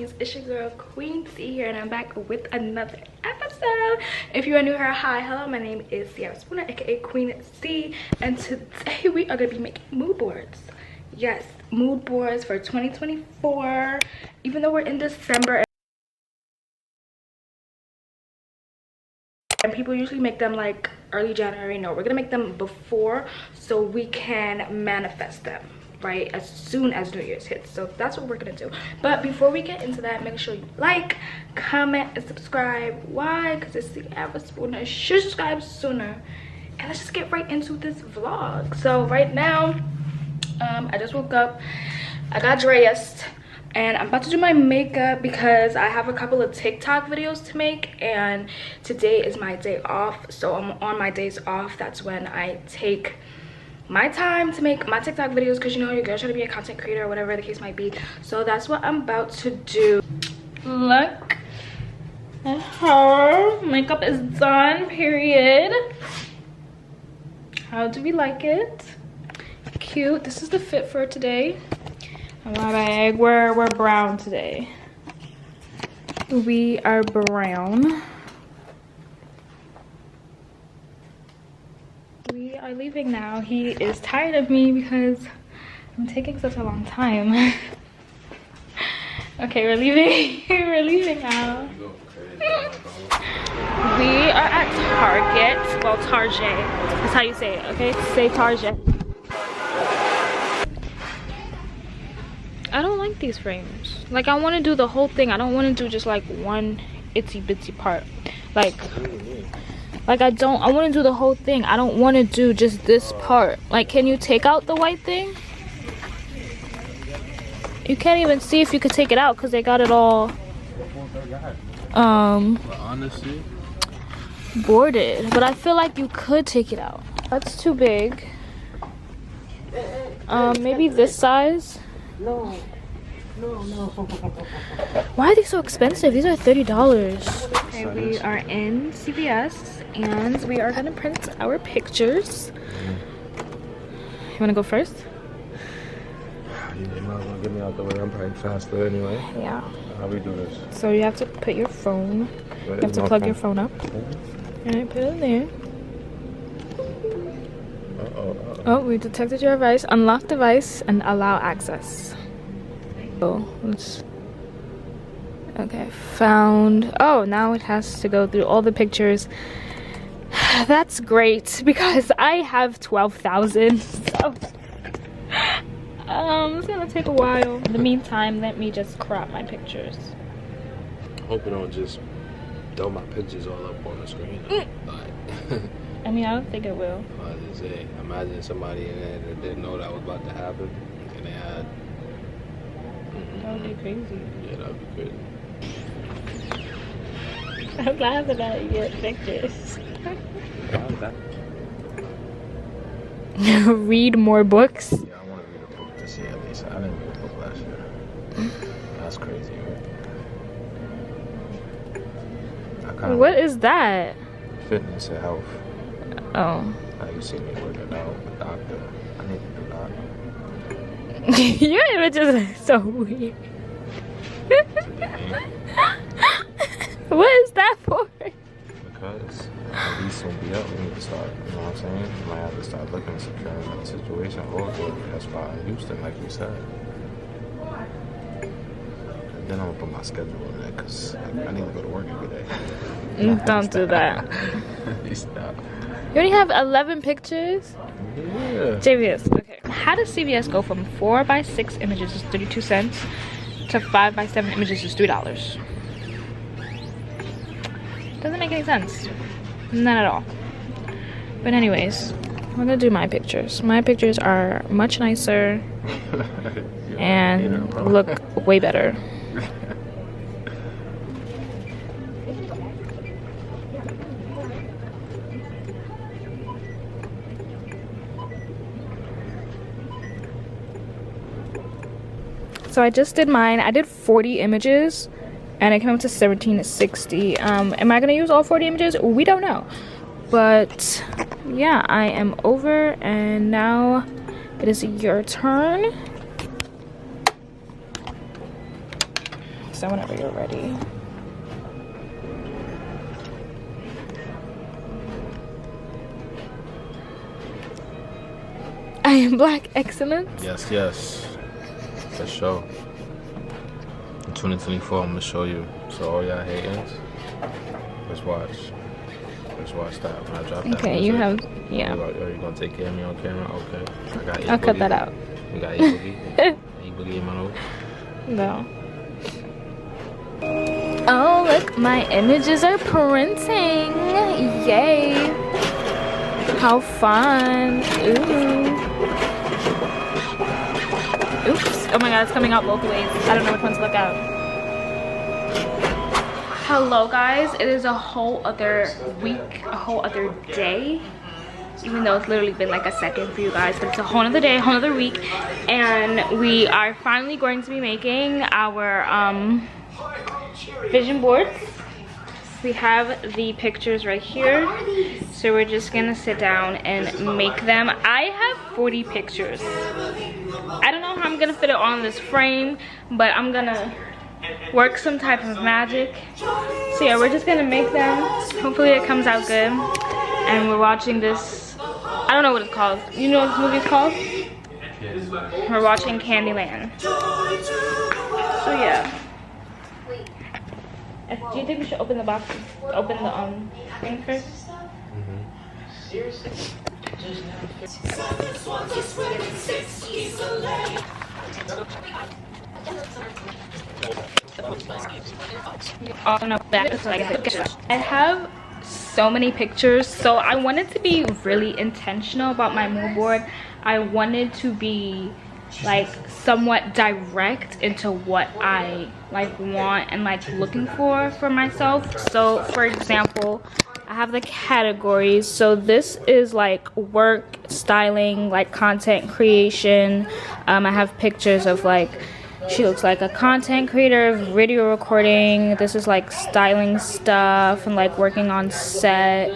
queens, it's your girl Queen C here, and I'm back with another episode. If you are new here, hi, hello, my name is Sierra Spooner, aka Queen C, and today we are gonna be making mood boards. Yes, mood boards for 2024. Even though we're in December and people usually make them like early January, no, we're gonna make them before so we can manifest them right as soon as New Year's hits. So that's what we're gonna do. But before we get into that, make sure you like, comment, and subscribe. Why? Because it's Sierra Spooner. You should subscribe sooner. And let's just get right into this vlog. So right now, I just woke up, I got dressed, and I'm about to do my makeup because I have a couple of TikTok videos to make, and today is my day off. So on my days off, that's when I take my time to make my TikTok videos, because you know your girl's trying to be a content creator or whatever the case might be. So that's what I'm about to do. Look at her. Makeup is done, period. How do we like it? Cute. This is the fit for today. My bag. We're brown today. We are brown. We are leaving now. He is tired of me because I'm taking such a long time. Okay, we're leaving. We're leaving now. We are at Target. Well, Target. That's how you say it, okay? Say Target. I don't like these frames. Like, I want to do the whole thing. I don't want to do just like one itsy bitsy part. Like I want to do the whole thing. I don't want to do just this part. Like, can you take out the white thing? You can't even see if you could take it out because they got it all honestly, boarded. But I feel like you could take it out. That's too big. Maybe this size. No. Why are these so expensive? These are $30. Okay, we are in CVS and we are gonna print our pictures. You wanna go first? You might as well get me out the way. I'm probably faster anyway. Yeah. How we do this? So you have to put your phone. You have to plug your phone up. Alright, put it in there. Oh, we detected your device. Unlock device and allow access. Oh, let's. Okay, found. Oh, now it has to go through all the pictures. That's great because I have 12,000. So it's gonna take a while. In the meantime, let me just crop my pictures. I hope you don't just throw my pictures all up on the screen. Like, I mean, I don't think it will. I was gonna say, imagine somebody in there that didn't know that was about to happen, and they had. That would be crazy. Yeah, that would be crazy. I'm laughing at your pictures. How is that? Read more books. Yeah, I want to read a book this year at least. I didn't read a book last year. That's crazy, man. What is that? Fitness and health. Oh. Now you see me working out, a doctor. I need to do that. Your images are so weird. What is that for? Because at least won't be up. We need to start, you know what I'm saying? You might have to start looking at securing that situation. Or that's why Houston, like you said. And then I'm gonna put my schedule in there because I need to go to work every day. Don't do that. Stop. You only have 11 pictures? Yeah. CVS. Okay. How does CVS go from 4x6 images is 32 cents to 5x7 images is $3? Doesn't make any sense. None at all. But anyways, I'm gonna do my pictures. My pictures are much nicer and look way better. So I just did mine. I did 40 images and it came up to 1760. Am I gonna use all 40 images? We don't know. But yeah, I am over and now it is your turn. So whenever you're ready. I am Black Excellence. Yes, yes. For sure. In 2024, I'm gonna show you. So all y'all haters, let's watch. Let's watch that when I drop that. Okay, you have, yeah. Are you gonna take care of me on camera? Okay. I got I'll cut that out. You got E-Boogie? E-Boogie in my nose? No. Oh, look, my images are printing. Yay. How fun. Ooh. Oops. Oh my god, it's coming out both ways. I don't know which one to look at. Hello guys, it is a whole other week, a whole other day. Even though it's literally been like a second for you guys, but it's a whole other day, a whole other week. And we are finally going to be making our vision boards. We have the pictures right here, so we're just gonna sit down and make them. I have 40 pictures. I don't know how I'm gonna fit it on this frame, but I'm gonna work some type of magic. So yeah, we're just gonna make them. Hopefully it comes out good. And we're watching this, I don't know what it's called. You know what this movie is called? We're watching Candyland. So yeah. Do you think we should open the box, open the thing first? Oh no, that's like I have so many pictures, so I wanted to be really intentional about my mood board. I wanted to be like somewhat direct into what I like want and like looking for myself. So for example, I have the categories. So this is like work, styling, like content creation. I have pictures of like, she looks like a content creator, video recording. This is like styling stuff and like working on set.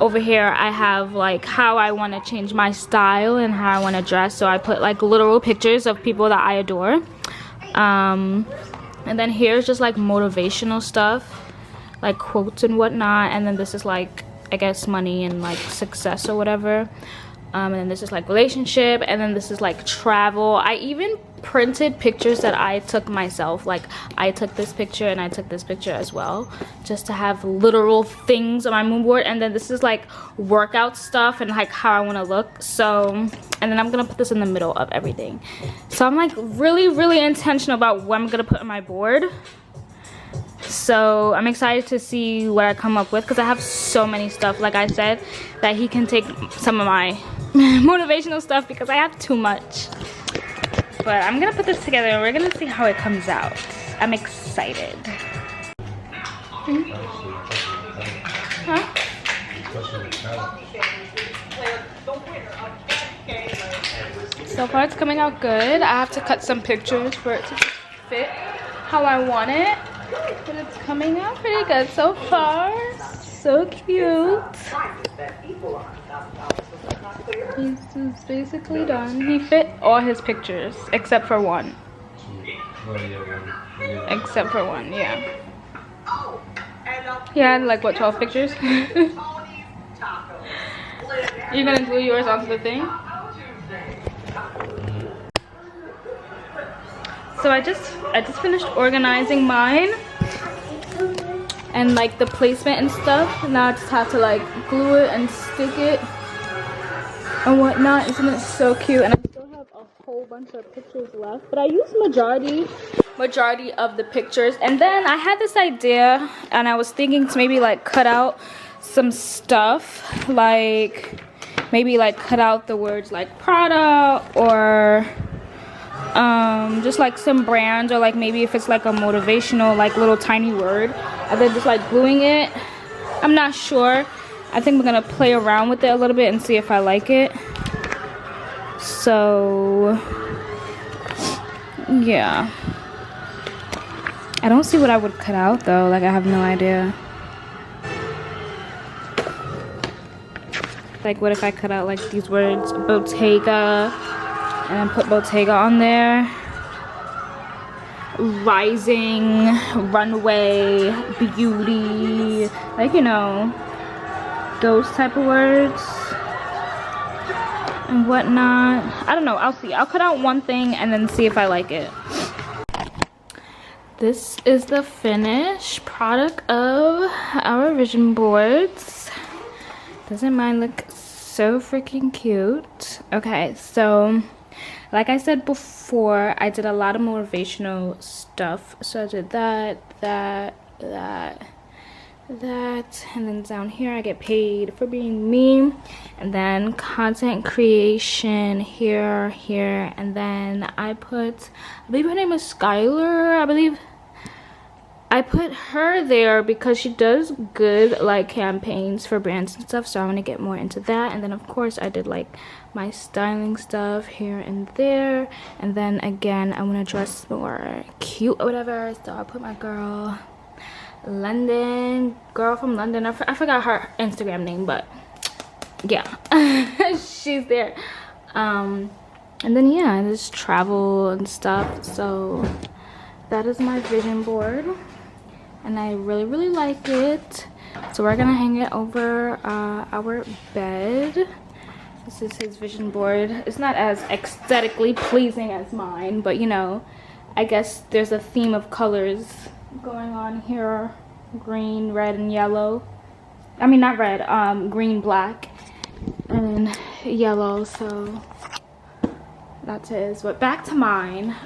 Over here I have like how I want to change my style and how I want to dress. So I put like literal pictures of people that I adore. And then here's just like motivational stuff, like quotes and whatnot. And then this is like, I guess, money and like success or whatever. And then this is like relationship, and then this is like travel. I even printed pictures that I took myself. Like I took this picture and I took this picture as well, just to have literal things on my mood board. And then this is like workout stuff and like how I want to look. So, and then I'm gonna put this in the middle of everything. So I'm like really intentional about what I'm gonna put on my board. So I'm excited to see what I come up with, because I have so many stuff, like I said, that he can take some of my motivational stuff because I have too much. But I'm gonna put this together and we're gonna see how it comes out. I'm excited. Huh? So far it's coming out good. I have to cut some pictures for it to fit how I want it. But it's coming out pretty good so far. So cute. He's basically done. He fit all his pictures except for one. Except for one, yeah. He had like what, 12 pictures? You're gonna glue yours onto the thing? So I just finished organizing mine and like the placement and stuff. Now I just have to like glue it and stick it and whatnot. Isn't it so cute? And I still have a whole bunch of pictures left, but I used majority of the pictures. And then I had this idea, and I was thinking to maybe like cut out some stuff, like maybe like cut out the words like Prada, or just like some brands, or like maybe if it's like a motivational like little tiny word, and then just like gluing it. I'm not sure. I think we're gonna play around with it a little bit and see if I like it. So yeah, I don't see what I would cut out though. Like I have no idea. Like what if I cut out like these words, Bottega, and then put Bottega on there? rising, runway, beauty, like, you know, those type of words and whatnot. I don't know, I'll see. I'll cut out one thing and then see if I like it. This is the finished product of our vision boards. Doesn't mine look so freaking cute? Okay, so like I said before, I did a lot of motivational stuff. So I did that, and then down here I get paid for being me, and then content creation here, and then I believe her name is Skylar. I believe I put her there because she does good like campaigns for brands and stuff, so I want to get more into that. And then of course I did like my styling stuff here and there, and then again I want to dress more cute or whatever, so I put my girl from London, I forgot her Instagram name, but yeah, she's there. And then yeah, just travel and stuff. So that is my vision board, and I really like it. So we're gonna hang it over our bed. This is his vision board. It's not as aesthetically pleasing as mine, but you know, I guess there's a theme of colors going on here: green, red, and yellow. I mean, not red, green, black, and yellow. So that's his. But back to mine.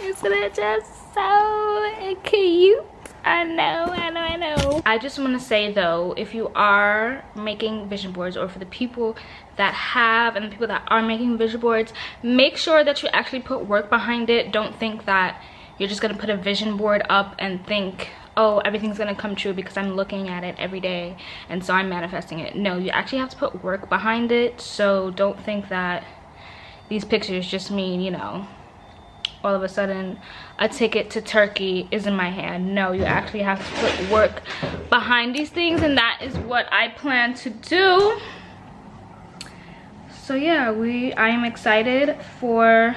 Isn't it just so cute? I know. I just want to say though, if you are making vision boards, or for the people that have and the people that are making vision boards, make sure that you actually put work behind it. Don't think that you're just gonna put a vision board up and think, oh, everything's gonna come true because I'm looking at it every day and so I'm manifesting it. No, you actually have to put work behind it. So don't think that these pictures just mean, you know, all of a sudden a ticket to Turkey is in my hand. No, you actually have to put work behind these things, and that is what I plan to do. So yeah, I am excited for,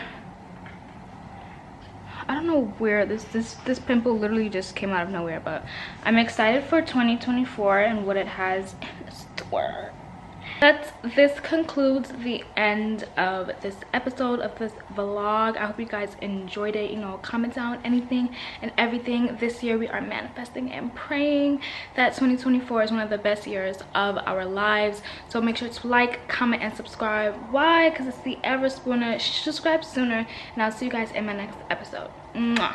I don't know where this pimple literally just came out of nowhere, but I'm excited for 2024 and what it has in store. But this concludes the end of this episode of this vlog. I hope you guys enjoyed it. You know, comment down anything and everything. This year we are manifesting and praying that 2024 is one of the best years of our lives. So make sure to like, comment, and subscribe. Why? Because it's the Ever Spooner. Subscribe sooner, and I'll see you guys in my next episode. Mwah.